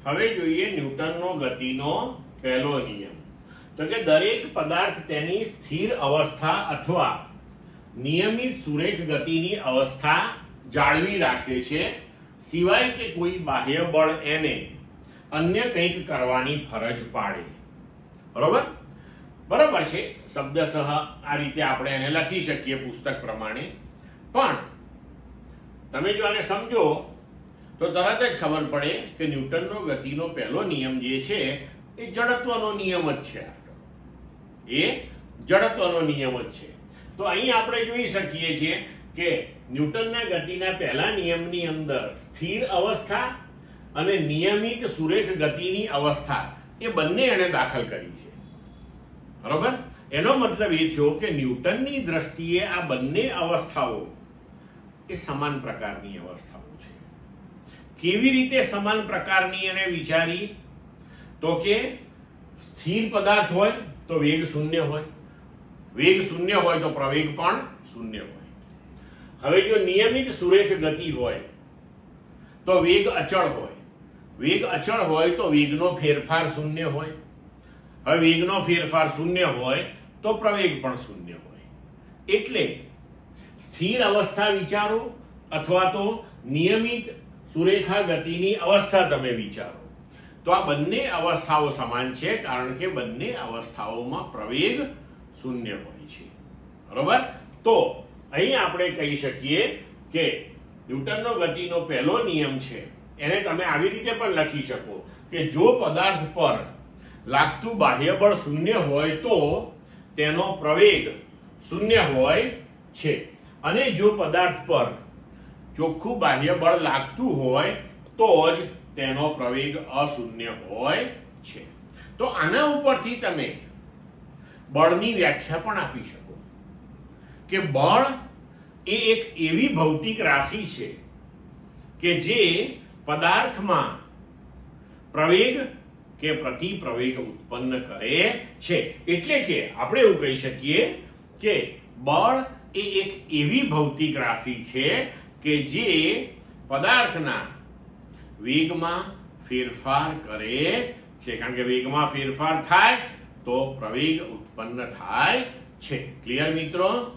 હવે જોઈએ ન્યૂટનનો ગતિનો પહેલો નિયમ. તો કે દરેક પદાર્થ તેની સ્થિર અવસ્થા અથવા નિયમિત સુરેખ ગતિની અવસ્થા જાળવી રાખે છે, સિવાય કે કોઈ બાહ્ય બળ એને અન્ય કંઈક કરવાની ફરજ પાડે. બરોબર બરોબર છે. શબ્દશઃ આ રીતે આપણે એને લખી શકીએ પુસ્તક પ્રમાણે. પણ તમે જો આને સમજો તો તરત જ ખબર પડે કે ન્યૂટનનો ગતિનો પહેલો નિયમ જે છે એ જડત્વનો નિયમ જ છે. એ જડત્વનો નિયમ જ છે. તો અહીં આપણે જોઈ શકીએ છીએ કે ન્યૂટનના ગતિના પહેલા નિયમની અંદર સ્થિર અવસ્થા અને નિયમિત સુરેખ ગતિની અવસ્થા એ બંને એણે દાખલ કરી છે. બરોબર. એનો મતલબ એ થયો કે ન્યૂટનની દ્રષ્ટિએ આ બંને અવસ્થાઓ એ સમાન પ્રકારની અવસ્થાઓ છે. કેવી રીતે સમાન પ્રકારની એને વિચારી? તો કે સ્થિર પદાર્થ હોય તો વેગ શૂન્ય હોય, વેગ શૂન્ય હોય તો પ્રવેગ પણ શૂન્ય હોય. હવે જો નિયમિત સુરેખ ગતિ હોય તો વેગ અચળ હોય, વેગ અચળ હોય તો વેગનો ફેરફાર શૂન્ય હોય. હવે વેગનો ફેરફાર શૂન્ય હોય તો પ્રવેગ પણ શૂન્ય હોય. એટલે સ્થિર અવસ્થા વિચારો અથવા તો નિયમિત સુરેખા ગતિની અવસ્થા તમે વિચારો તો આ બંને અવસ્થાઓ સમાન છે, કારણ કે બંને અવસ્થાઓમાં પ્રવેગ શૂન્ય હોય છે. બરોબર. તો અહીં આપણે કહી શકીએ કે ન્યૂટનનો ગતિનો પહેલો નિયમ છે એને તમે આવી રીતે પણ લખી શકો કે જો પદાર્થ પર લાગતું બાહ્ય બળ શૂન્ય હોય તો તેનો પ્રવેગ શૂન્ય હોય છે, અને જો પદાર્થ પર ચોખ્ખું બાહ્ય બળ લાગતું હોય તો જ તેનો પ્રવેગ અશૂન્ય હોય છે. તો આના ઉપરથી તમે બળની વ્યાખ્યા પણ આપી શકો કે બળ એ એક એવી ભૌતિક રાશિ છે કે જે પદાર્થમાં પ્રવેગ કે પ્રતિપ્રવેગ ઉત્પન્ન કરે છે. એટલે કે આપણે એવું કહી શકીએ કે બળ એ એક એવી ભૌતિક રાશિ છે કે જે પદાર્થના વેગમાં ફેરફાર કરે છે. કારણ કે વેગમાં ફેરફાર થાય તો પ્રવેગ ઉત્પન્ન થાય છે. ક્લિયર મિત્રો?